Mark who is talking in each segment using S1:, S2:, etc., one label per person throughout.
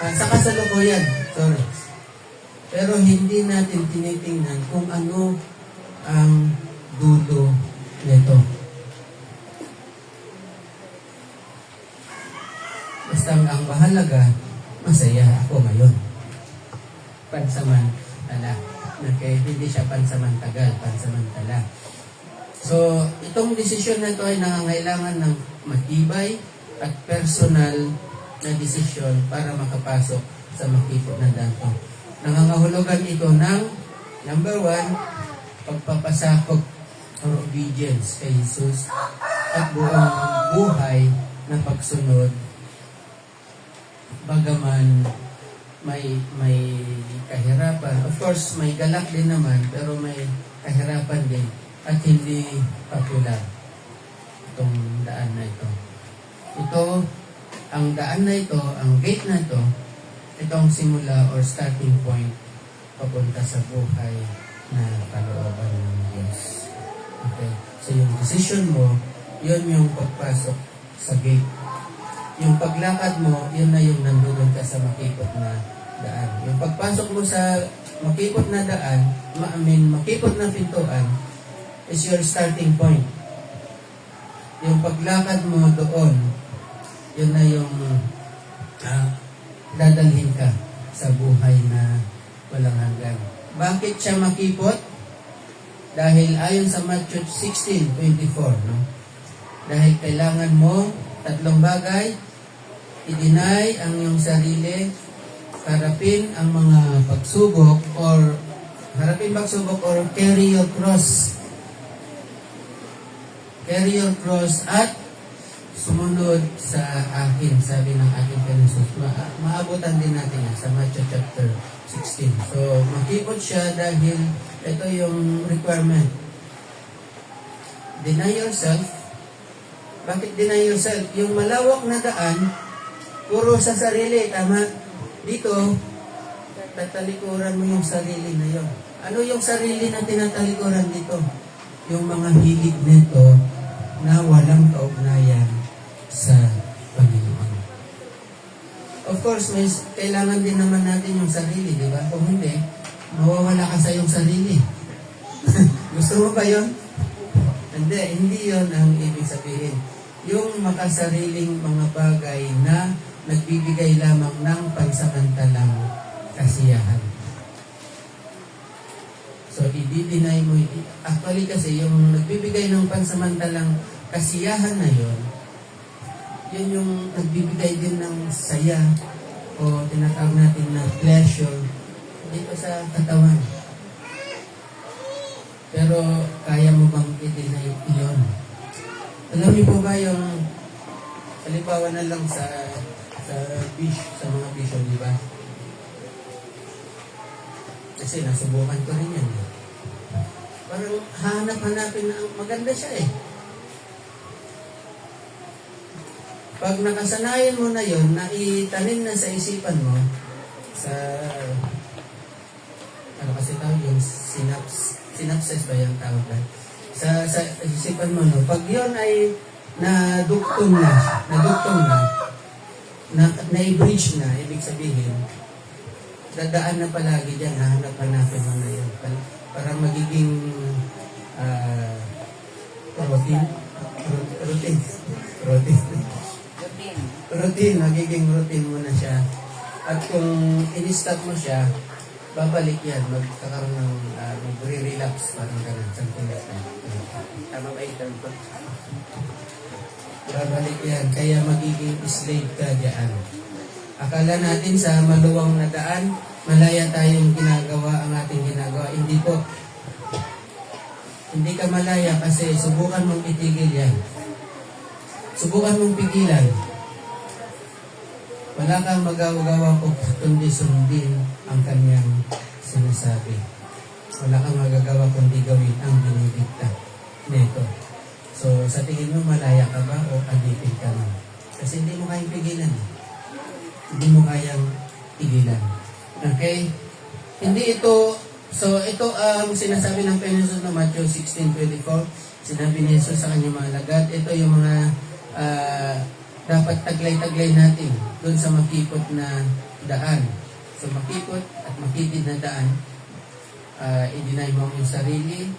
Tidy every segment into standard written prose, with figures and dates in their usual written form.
S1: Sa kasalukuyan, sorry. Pero hindi natin tinitingnan kung ano ang dulo nito. Basta ang mahalaga, masaya ako ngayon. Pansamantala. Okay, hindi siya pansamantala. So, itong desisyon na ito ay nangangailangan ng matibay at personal na desisyon para makapasok sa makipot na dako. Nangangahulugan ito ng number 1, pagpapasakop or obedience kay Jesus at buong buhay na pagsunod bagaman may kahirapan. Of course, may galak din naman, pero may kahirapan din at hindi popular itong daan na ito. Ang daan na ito, ang gate na ito, itong simula or starting point papunta sa buhay na kalooban ng Diyos. Okay? So yung decision mo, yun yung pagpasok sa gate. Yung paglakad mo, yun na yung nandun ka sa makipot na daan. Yung pagpasok mo sa makipot na daan, makipot na pintuan, is your starting point. Yung paglakad mo doon, yun na yung dadalhin ka sa buhay na walang hanggan. Bakit siya makipot? Dahil ayon sa Matthew 16:24, no? Dahil kailangan mo 3 bagay: i-deny ang iyong sarili, harapin pagsubok or carry your cross. Carry your cross at sumunod sa akin, sabi ng ating Panginoon. Maabutan din natin yan sa Matthew chapter 16. So, makipot siya dahil ito yung requirement. Deny yourself. Bakit deny yourself? Yung malawak na daan, puro sa sarili, tama? Dito, tatalikuran mo yung sarili na yun. Ano yung sarili na tinatalikuran dito? Yung mga hilig nito na walang kaugnayan sa Panginoon. Of course, kailangan din naman natin yung sarili, di ba? Kung hindi, mawawala ka sa yung sarili. Gusto mo ba yun? Hindi yun ang ibig sabihin. Yung makasariling mga bagay na nagbibigay lamang ng pansamantalang kasiyahan. So, i-deny mo. Actually kasi, yung nagbibigay ng pansamantalang kasiyahan na yun yung nagbibigay din ng saya o tinatawag natin na pleasure dito sa katawan. Pero, kaya mo bang i-deny yun? Alam niyo po ba yung halimbawa na lang sa mga bisyo, di ba? Kasi nasubukan ko rin yan. Parang hanapin na maganda siya eh. Pag nakasanayan mo na yun, naitanim na sa isipan mo, sa ano kasi tawag yung synapses ba yung tawag ba? Sa isipan mo, no? Pag yun ay nadugtong na i-bridge na, ibig sabihin, dadaan na palagi dyan, hanapin mo na yun. Parang magiging routine, magiging routine mo na siya. At kung in-stop mo siya, babalik yan, magkakaroon ng mag-re-relapse, parang ganun, something like that. Tama ba yung term ko? Babalik yan, kaya magiging slave ka dyan. Akala natin sa maluwang na daan, malaya tayong ginagawa ang ating ginagawa. Hindi po. Hindi ka malaya kasi subukan mong itigil yan. Subukan mong pigilan. Wala kang magawa kundi sundin ang kanyang sinasabi. Wala kang magagawa kundi gawin ang dinidikta nito. So, sa tingin mo, malaya ka ba o addicted ka na? Kasi hindi mo kayang pigilan. Hindi mo kayang pigilan. Okay? Hindi ito, so ito ang sinasabi ng Panginoon na Matthew 16:24. Sinabi ni Jesus sa kanyang mga alagad. Ito yung mga dapat taglay-taglay natin doon sa makipot na daan. So makipot at makitid na daan, i-deny mo ang iyong sarili,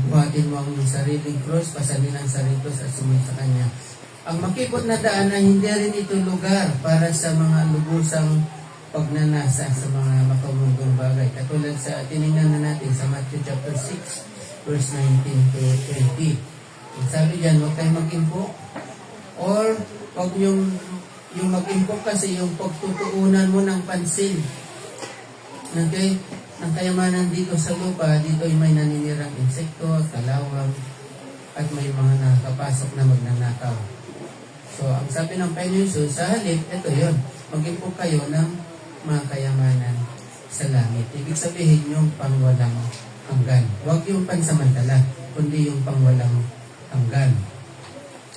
S1: buhatin mo ang iyong sariling cross, pasanin ang sariling cross at sumunod sa Kanya. Ang makipot na daan ay hindi rin ito lugar para sa mga lubusang pagnanasa sa mga makamundong bagay. Katulad sa tinignan na natin sa Matthew chapter 6, verse 19 to 20. Sabi diyan, huwag kayong mag-impok. Or, huwag yung mag-impok kasi yung pagtutuunan mo ng pansin. Okay? Ang kayamanan dito sa lupa, dito ay may naninirang insekto, kalawang, at may mga nakapasok na magnanakaw. So, ang sabi ng Panginoon Jesus, sa halip, ito yon, mag-impok kayo ng mga kayamanan sa langit. Ibig sabihin yung pangwalang hanggan. Huwag yung pansamantala, kundi yung pangwalang hanggan.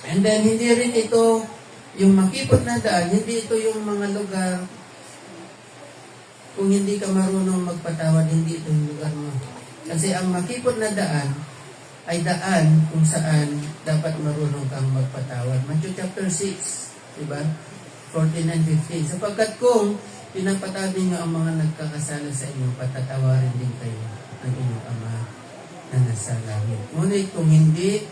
S1: And then, hindi rin ito, yung makipot na daan, hindi ito yung mga lugar, kung hindi ka marunong magpatawad, hindi ito yung lugar mo. Kasi ang makipot na daan, ay daan kung saan dapat marunong kang magpatawad. Matthew chapter 6, diba? 14 and 15. Sapagkat kung pinapatawad niyo ang mga nagkakasala sa inyo, patatawarin din kayo ng inyong Ama na nasa langit. Ngunit kung hindi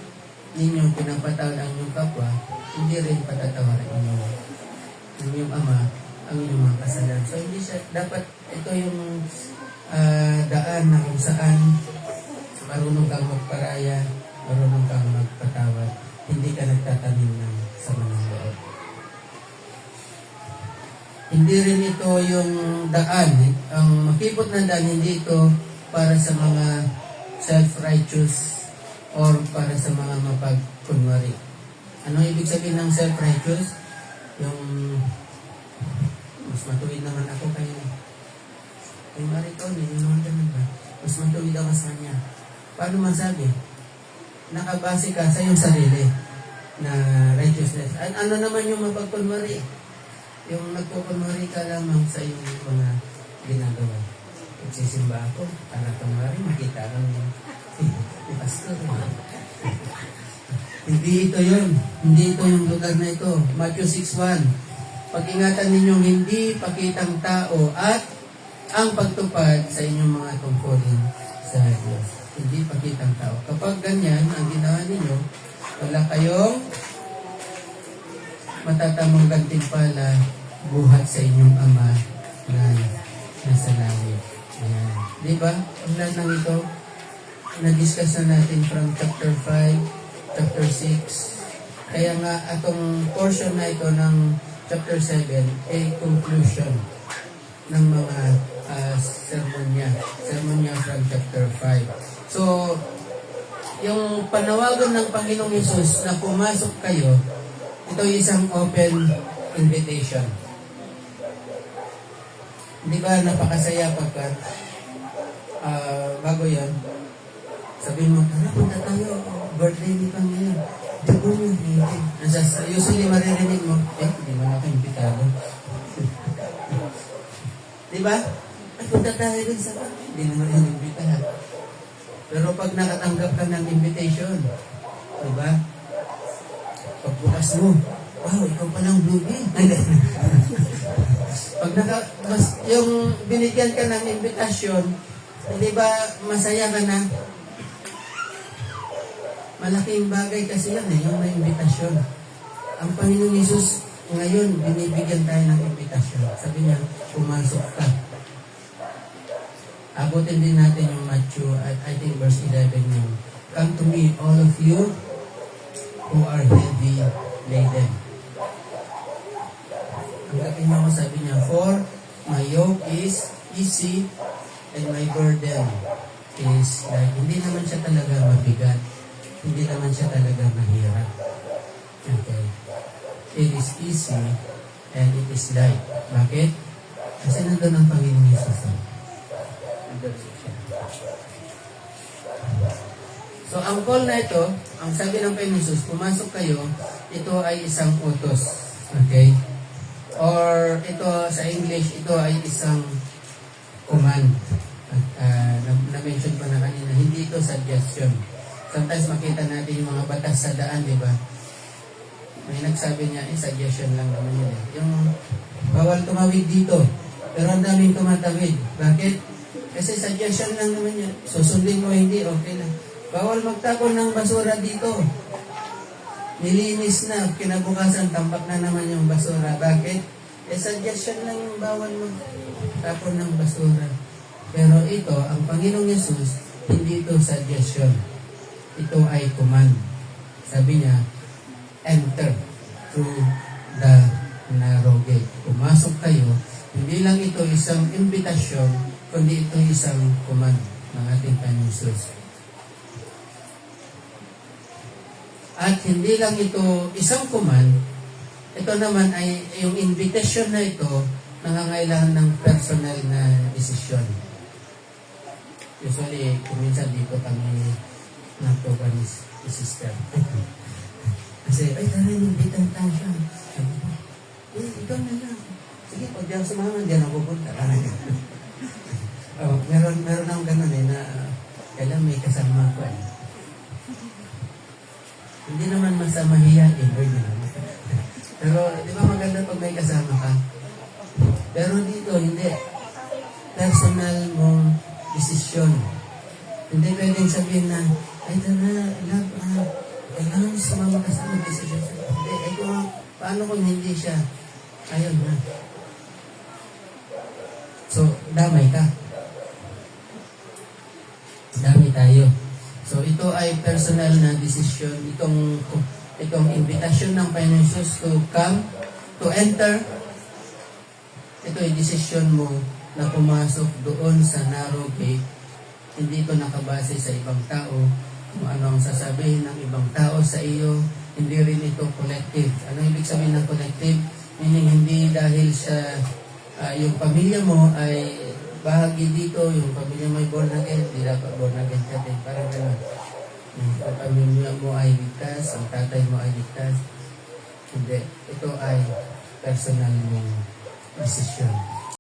S1: ninyo pinapatawad ang inyong kapwa, hindi rin patatawarin ng inyong Ama ang inyong mga kasalanan. So hindi siya, dapat ito yung daan na kung saan marunong kang magparaya, marunong kang magpatawad, hindi ka nagtatanim ng sama ng loob. Hindi rin ito yung daan, ang makipot na daan, hindi ito para sa mga self-righteous or para sa mga mapagkunwari. Ano ibig sabihin ng self-righteous? Yung mas matuwid naman ako kayo. Kay Maricon, yung mga ganun ba? Mas matuwid ako sa kanya. Paano masabi? Nakabase ka sa iyong sarili na righteousness. Ano naman yung mapagkunwari? Yung nagpukunwari ka lamang sa iyong mga ginagawa. Nagsisimba ako, para kunwari, makita lang ni pastor. Hindi ito yun. Hindi ito yung lugar na ito. Matthew 6:1. Pag-ingatan ninyong hindi pakitang tao at ang pagtupad sa inyong mga tungkulin sa Diyos. Hindi pakitang tao. Kapag ganyan ang ginawa ninyo, wala kayong matatamong gantimpala buhat sa inyong Ama na nasa langit. Ayan. Diba? Ang lahat ng ito, na-discuss na natin from chapter 5, chapter 6. Kaya nga, atong portion na ito ng chapter 7 ay conclusion ng mga sermon niya from chapter 5. So, yung panawagan ng Panginoong Yesus na pumasok kayo, ito ay isang open invitation. Di ba napakasaya pagka bago yan, sabihin mo, tara, punta tayo, birthday ni Panginoon. Di ba mo, hindi. Usually maririnig mo, hindi mo na imbitado. Di ba? Ay, punta tayo rin sa hindi naman yung imbitahan. Pero pag nakatanggap ka ng invitation, di ba? Pagbukas mo, wow, ikaw palang bluebeam. Pag yung binigyan ka ng invitation, di ba masaya ka na? Malaking bagay kasi yan yung may invitation. Ang Panginoong Yesus, ngayon, binibigyan tayo ng invitation. Sabi niya, pumasok ka. Abutin din natin yung Matthew, I think verse 11 yung, come to me, all of you who are heavy laden. Ang kapin mo, sabi niya, for my yoke is easy and my burden is light. Hindi naman siya talaga mabigat. Hindi naman siya talaga mahirap. Okay. It is easy and it is light. Bakit? Kasi nandun ang Panginoong Yesus. So, ang call na ito, ang sabi ng Panginoong Yesus, pumasok kayo, ito ay isang utos. Okay? Or ito, sa English, ito ay isang command. Na-mention pa na kanina, hindi ito suggestion. Sometimes makita natin yung mga batas sa daan, di ba? May nagsabi niya, suggestion lang naman yun eh. Yung bawal tumawid dito, pero ang daming tumatawid. Bakit? Kasi suggestion lang naman yun. Susundin mo hindi, okay lang. Bawal magtapon ng basura dito. Nilinis na, kinabukasan, tampak na naman yung basura. Bakit? Suggestion lang yung bawal magtapon ng basura. Pero ito, ang Panginoong Yesus, hindi ito suggestion. Ito ay command. Sabi niya, enter through the narrow gate. Pumasok kayo, hindi lang ito isang invitation, kundi ito isang command ng ating Panginoong Yesus. At hindi lang ito isang command, ito naman ay yung invitation na ito nangangailangan ng personal na desisyon. Usually, kuminsan dito kami natuwa ni sister. Kasi, ay, tara, invitan tayo siya. Sabi ko, ikaw na lang. Sige, pag di ako sumama, di ako pupunta. Meron akong ganun na kailan may kasama ko eh. Hindi naman masama hiyain. Pero, di ba maganda pag may kasama ka? Pero dito, hindi. Personal mong desisyon. Hindi pwedeng sabihin na, ay, tara, love, kailangan sumama ka sa desisyon. Hindi, paano kung hindi siya? Ayun na. So, damay ka. Dami tayo. So, ito ay personal na desisyon. Itong invitation ng Panginoon Jesus to come, to enter. Ito ay desisyon mo na pumasok doon sa narrow gate. Hindi ito nakabase sa ibang tao. Kung ano ang sasabihin ng ibang tao sa iyo, hindi rin ito collective. Ano ibig sabihin ng collective? Meaning hindi dahil sa yung pamilya mo ay bahagi dito, yung pamilya mo ay born again, hindi dapat born again ka din. Parang gano'n. Yung pamilya mo ay ligtas, ang tatay mo ay ligtas. Hindi. Ito ay personal mong desisyon.